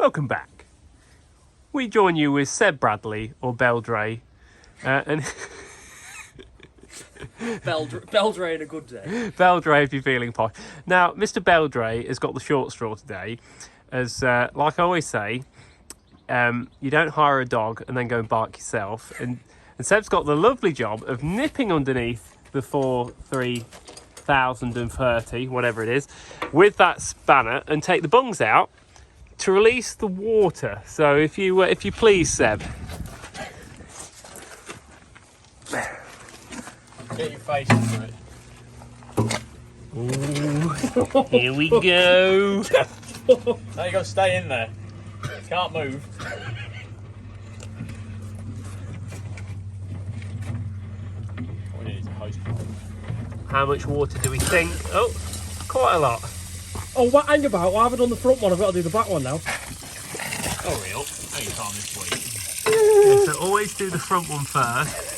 Welcome back. We join you with Seb Bradley, or Beldray, and Beldray in a good day. Beldray if you're feeling posh. Now, Mr. Beldray has got the short straw today, as like I always say, you don't hire a dog and then go and bark yourself. And Seb's got the lovely job of nipping underneath the 3030, whatever it is, with that spanner and take the bungs out to release the water. So if you please, Seb. Get your face into it. Ooh, here we go. Now you got to stay in there. Can't move. What we need is a hose pipe. How much water do we think? Oh, quite a lot. Oh, what hang about? I haven't done the front one, I've got to do the back one now. Oh, real? How you can't this week? Yeah, so always do the front one first.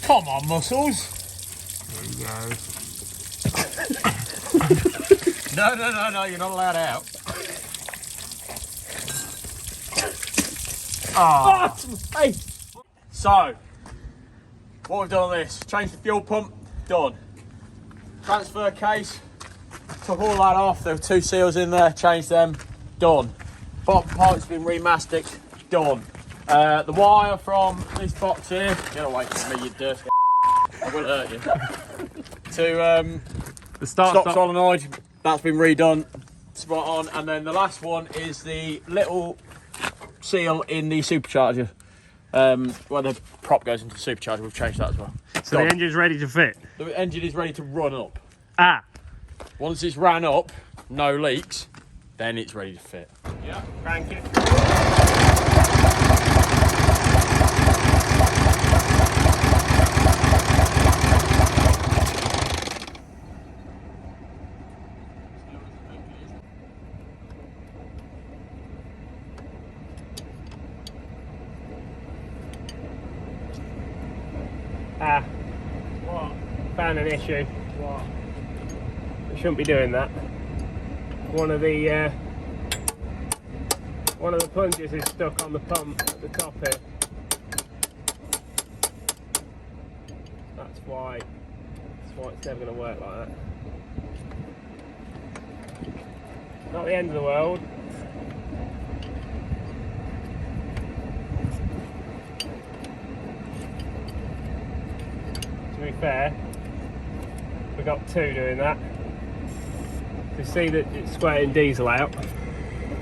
Come on, muscles. There you go. No, you're not allowed out. Oh, Hey! So, what we've done on this, change the fuel pump, done. Transfer case, took all that off, there were 2 seals in there, changed them, done. Bottom pipe's been remasticed, done. The wire from this box here, get away from me, you dirty I will hurt you. To the stop solenoid, that's been redone, spot on. And then the last one is the little seal in the supercharger. Where the prop goes into the supercharger, we've changed that as well. So the engine's ready to fit. The engine is ready to run up. Ah, Once it's ran up, no leaks, then it's ready to fit. yeah, crank it. Ah, What? found an issue. What? We shouldn't be doing that. One of the plunges is stuck on the pump at the top here. That's why it's never going to work like that. Not the end of the world. To be fair, we got 2 doing that. You see that it's squirting diesel out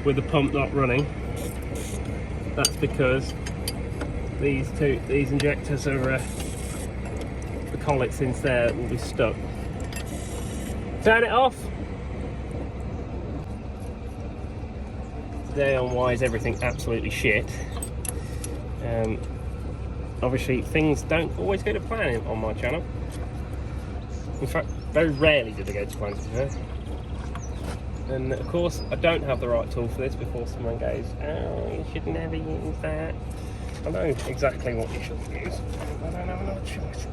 with the pump not running. That's because these injectors are the collets in there will be stuck. Turn it off. Today on Why Is Everything Absolutely Shit. Obviously things don't always go to plan on my channel. In fact, very rarely do they go to plan, to be fair. And of course, I don't have the right tool for this before someone goes, oh, you should never use that. I know exactly what you should use. I don't have another choice.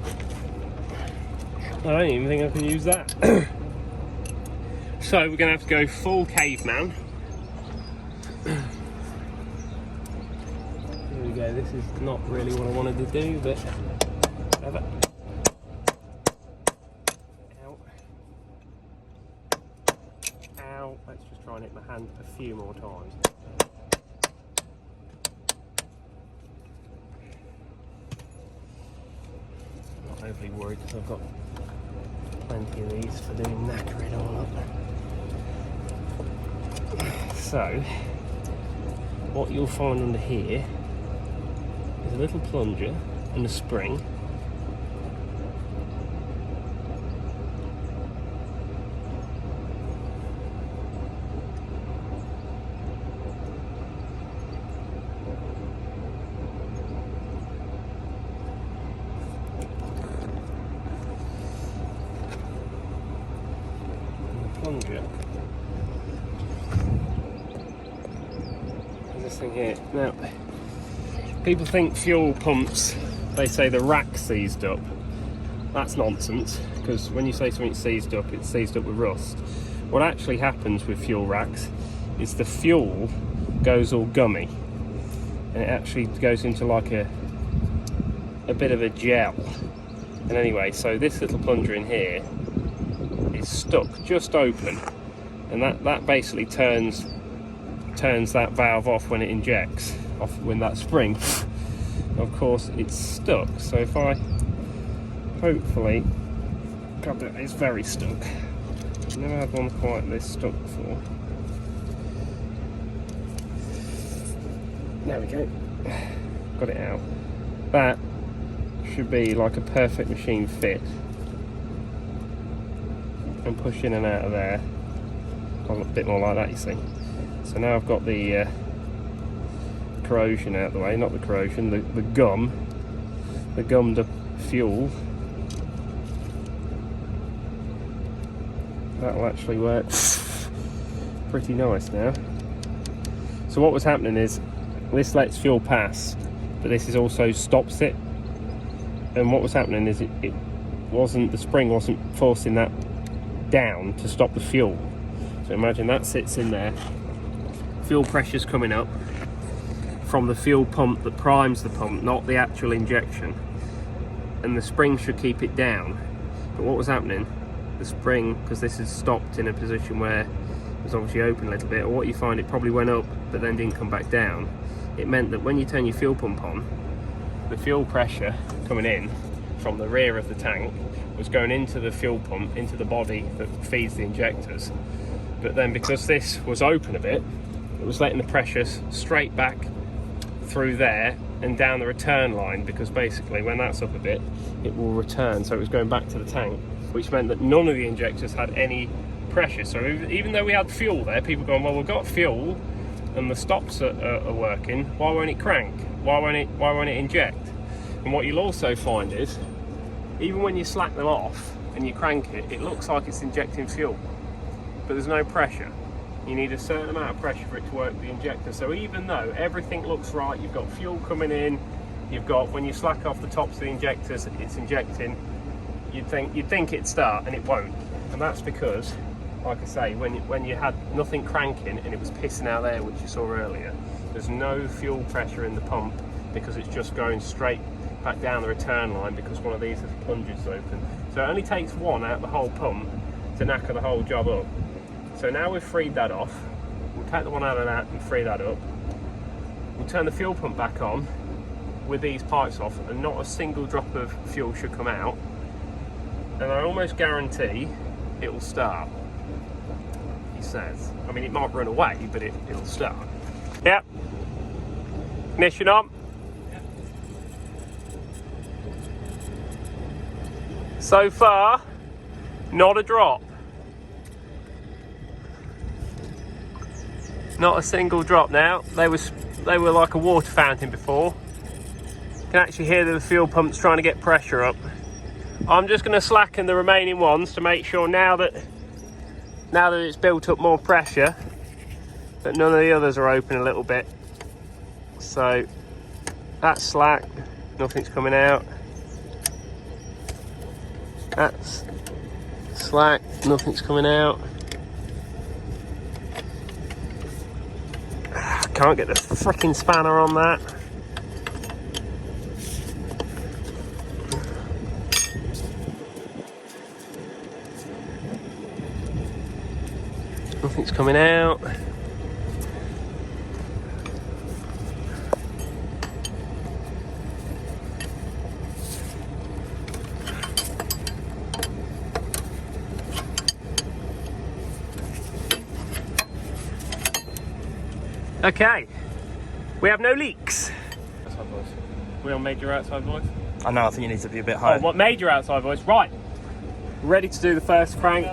I don't even think I can use that. So we're going to have to go full caveman. Here we go. This is not really what I wanted to do, but whatever. Ow. Let's just try and hit my hand a few more times. Not overly worried because I've got plenty of these for doing knackering all up. So, what you'll find under here is a little plunger and a spring. Plunger. There's this thing here. Now, people think fuel pumps, they say the rack seized up. that's nonsense, because when you say something's seized up, it's seized up with rust. What actually happens with fuel racks is the fuel goes all gummy, and it actually goes into like a bit of a gel. And anyway, so this little plunger in here is stuck just open, and that basically turns that valve off when it injects, off when that spring. Of course, it's stuck. So if I hopefully, God, it's very stuck. I've never had one quite this stuck before. There we go. Got it out. That should be like a perfect machine fit. And push in and out of there. A bit more like that, you see. So now I've got the corrosion out of the way, not the corrosion, the gummed fuel. That'll actually work pretty nice now. So what was happening is, this lets fuel pass, but this is also stops it. And what was happening is the spring wasn't forcing that down to stop the fuel. So imagine that sits in there, fuel pressure's coming up from the fuel pump that primes the pump, not the actual injection, and the spring should keep it down. But what was happening, the spring, because this is stopped in a position where it was obviously open a little bit, or what you find, it probably went up but then didn't come back down. It meant that when you turn your fuel pump on, the fuel pressure coming in from the rear of the tank was going into the fuel pump, into the body that feeds the injectors. But then because this was open a bit, it was letting the pressure straight back through there and down the return line, because basically when that's up a bit, it will return. So it was going back to the tank, which meant that none of the injectors had any pressure. So even though we had fuel there, people going, well, we've got fuel and the stops are working, why won't it crank? Why won't it inject? And what you'll also find is, even when you slack them off and you crank it, it looks like it's injecting fuel, but there's no pressure. You need a certain amount of pressure for it to work the injector. So even though everything looks right, you've got fuel coming in, you've got, when you slack off the tops of the injectors, it's injecting, you'd think it'd start, and it won't. And that's because, like I say, when you had nothing cranking and it was pissing out there, which you saw earlier, there's no fuel pressure in the pump, because it's just going straight back down the return line, because one of these little plungers is open. So it only takes one out of the whole pump to knacker the whole job up. So now we've freed that off, we'll take the one out of that and free that up. We'll turn the fuel pump back on with these pipes off, and not a single drop of fuel should come out. And I almost guarantee it will start, he says. I mean, it might run away, but it'll start. Yep. Ignition on. Yep. So far, not a drop. Not a single drop now. They were like a water fountain before. You can actually hear the fuel pumps trying to get pressure up. I'm just going to slacken the remaining ones to make sure now that it's built up more pressure, that none of the others are open a little bit. So that's slack, nothing's coming out. That's slack, nothing's coming out. Can't get the freaking spanner on that. Nothing's coming out. Okay, we have no leaks. Outside voice. We on major outside voice? I know, I think you need to be a bit higher. Oh, what major outside voice? Right. Ready to do the first crank.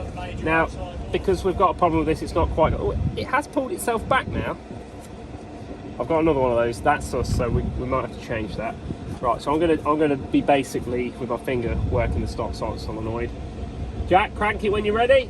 Now, because we've got a problem with this, it's not quite. Oh, it has pulled itself back now. I've got another one of those. That's us, so we might have to change that. Right, so I'm gonna be basically with my finger working the stop start solenoid. Jack, crank it when you're ready.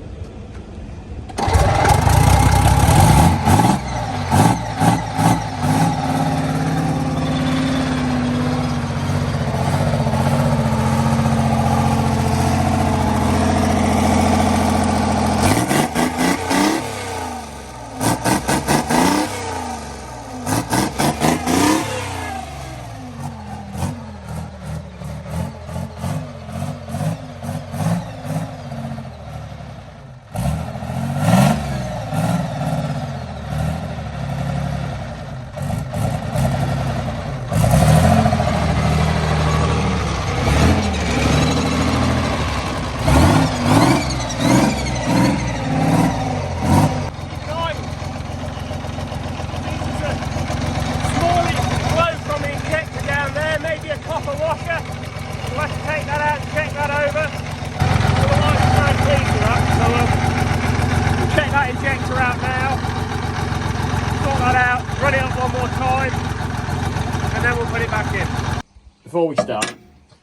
before we start, I'm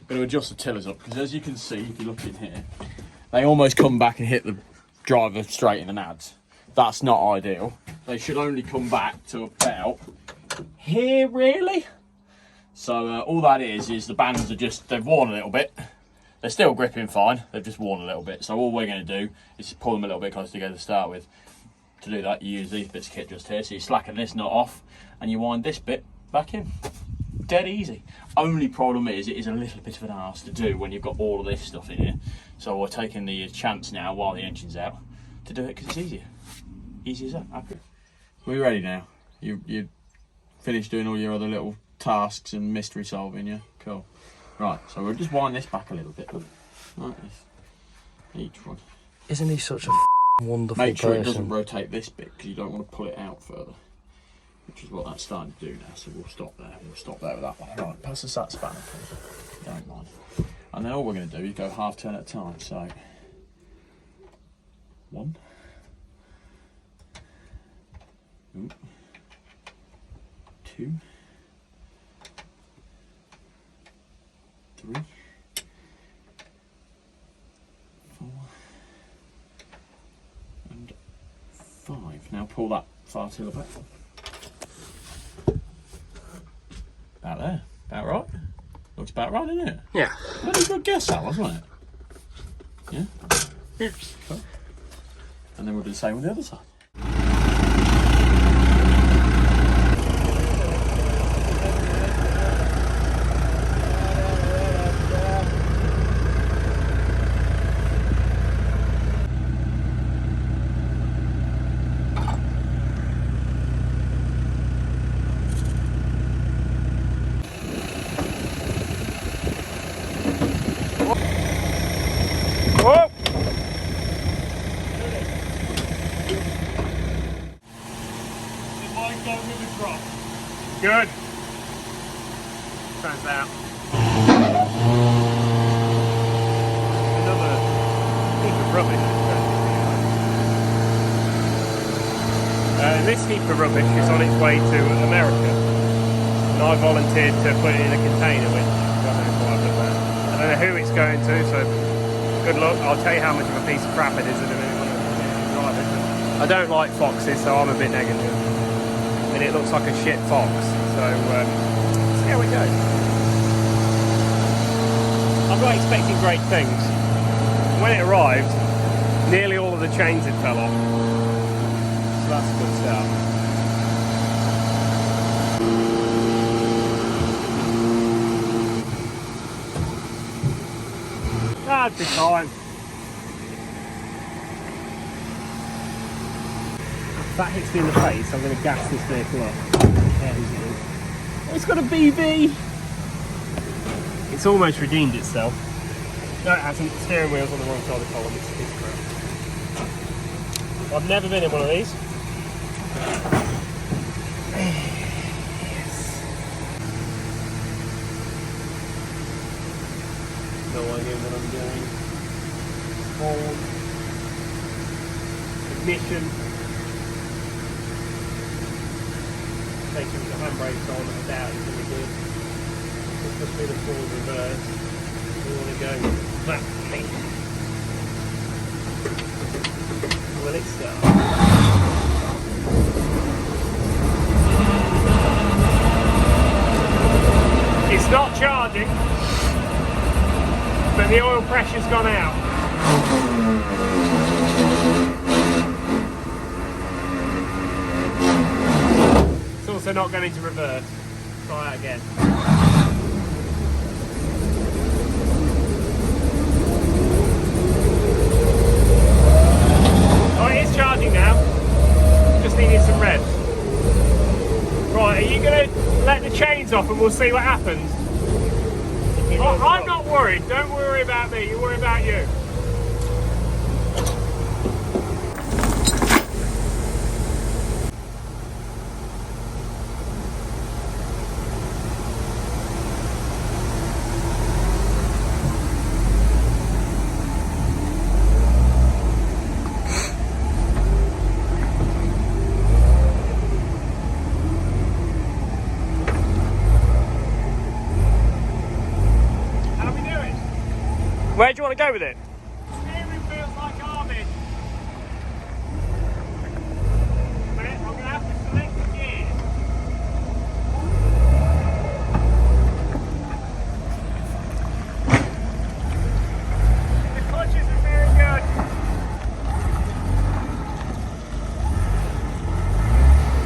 going to adjust the tillers up, because as you can see, if you look in here, they almost come back and hit the driver straight in the nads. That's not ideal. They should only come back to about here, really. So all that is the bands are just, they've worn a little bit. They're still gripping fine, they've just worn a little bit. So all we're going to do is pull them a little bit closer together to start with. To do that, you use these bits of kit just here. So you slacken this knot off and you wind this bit back in. Dead easy. Only problem is it is a little bit of an arse to do when you've got all of this stuff in here. So we're taking the chance now while the engine's out to do it because it's easier. Easy as that. Happy? We're ready now. You finished doing all your other little tasks and mystery solving, yeah? Cool. Right, so we'll just wind this back a little bit. Like this. Each one. Isn't he such a wonderful Make sure person? it doesn't rotate this bit because you don't want to pull it out further. Which is what that's starting to do now, so we'll stop there. We'll stop there with that one. Right, pass the sat spanner, please. If you don't mind. And then all we're going to do is go half turn at a time. So, 1. Ooh. 2. 3. 4. And 5. Now pull that far tiller back. About there. About right. Looks about right, doesn't it? Yeah. Very good guess that, wasn't it? Yeah? Yeah. Cool. And then we'll do the same with the other side. Whoa! Good. Turns out. Another heap of rubbish. This heap of rubbish is on its way to America, and I volunteered to put it in a container, which I don't know quite about. I don't know who it's going to, so good luck. I'll tell you how much of a piece of crap it is in a minute when I drive it. I don't like foxes, so I'm a bit negative. And it looks like a shit fox, so see how it goes. I'm not expecting great things. When it arrived, nearly all of the chains had fell off, so that's a good start. That'd be fine. If that hits me in the face, I'm going to gas this vehicle up. There it is. Oh, it's got a BB! It's almost redeemed itself. No, it hasn't. The steering wheel's on the wrong side of the column. It's crap. I've never been in one of these. Yes. No idea what I'm doing. Hold. Ignition. Taking the handbrakes on, I doubt it's going to be good. This must be the forward reverse. We want to go that way. Will it start? It's not charging, but the oil pressure's gone out. Also not going into reverse. Try that again. Oh, it is charging now. Just needed some revs. Right, are you going to let the chains off and we'll see what happens? I'm not worried. Don't worry about me. You worry about you. Where do you want to go with it? Steering feels like armoured. I'm going to have to select the gear. The clutches are very good.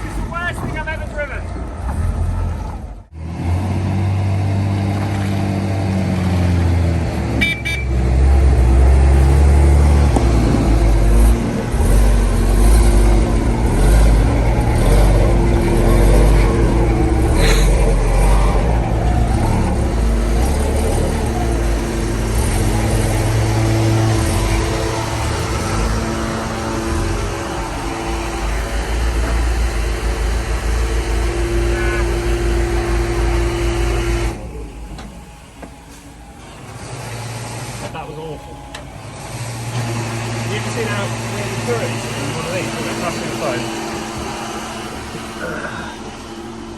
This is the worst thing I've ever driven. That was awful. You ever seen how really tourists in one of these when they're passing the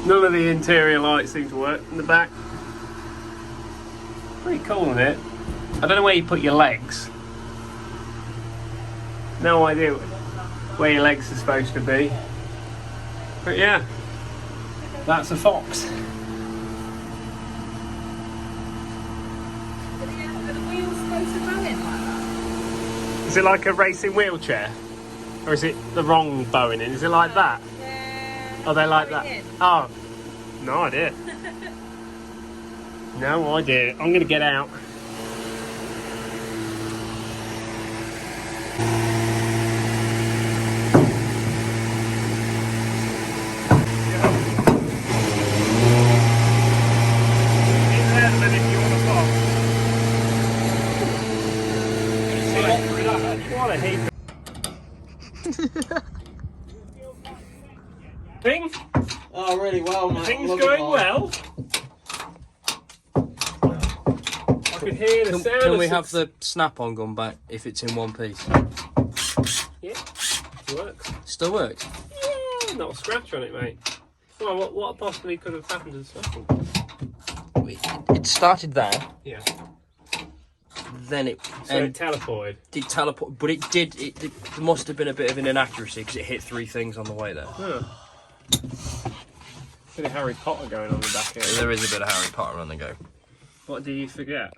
phone? None of the interior lights seem to work in the back. Pretty cool, isn't it? I don't know where you put your legs. No idea where your legs are supposed to be. But yeah, that's a Fox. Is it like a racing wheelchair? Or is it the wrong bowing in? Is it like that? Yeah. Oh, they like that? Oh, no idea. No idea. I'm going to get out. What a heap. Thing? Oh, really well, mate. Things going well. I could hear the sound. Can we have the snap-on gun back if it's in one piece? Yeah, it works. Still works? Yeah, not a scratch on it, mate. Well, what possibly could have happened to the snap-on? It started there. Yeah. Then it teleported. Did teleport, but it did. It must have been a bit of an inaccuracy because it hit 3 things on the way there. Huh. Bit of Harry Potter going on the back here. There is a bit of Harry Potter on the go. What did you forget?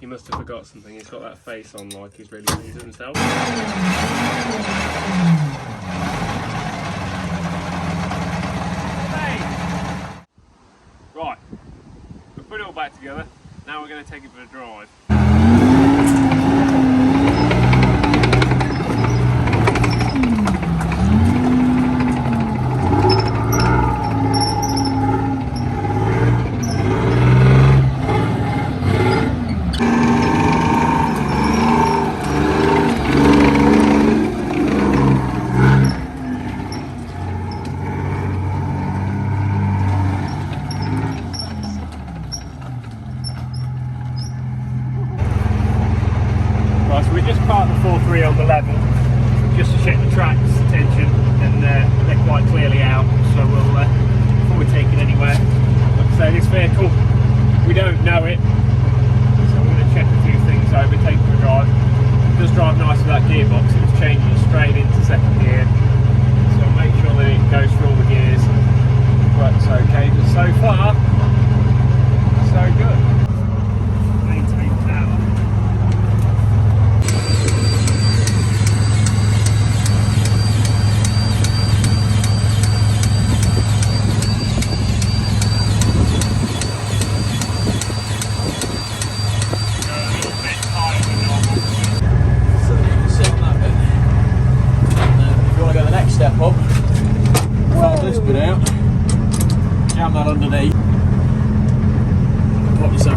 You must have forgot something. He's got that face on like he's really pleased with himself. Right, we've put it all back together. Now we're going to take it for a drive. So we just parked the 4.3 on the level just to check the track's tension, and they're quite clearly out, so we'll before we take it anywhere. Like I say, this vehicle, we don't know it, so we're going to check a few things over, take it for a drive. It does drive nice with that gearbox. It was changing straight into second gear, so make sure that it goes through all the gears, works okay, but so far so good. Maintain power. Step up, fold this bit out, jam that underneath, pop yourself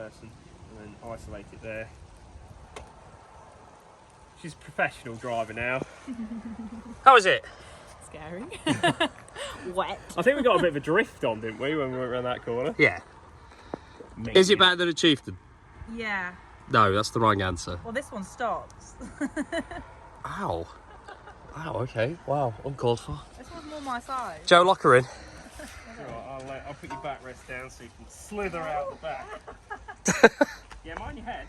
person and then isolate it there. She's a professional driver now. How is it? Scary. Wet. I think we got a bit of a drift on, didn't we, when we went around that corner? Yeah. Is it better than a chieftain? Yeah. No, that's the wrong answer. Well, this one stops. Ow. Wow, okay. Wow, uncalled for. This one's more my size. Joe, lock her in. Right, I'll put your backrest down so you can slither out the back. Yeah, mind your head.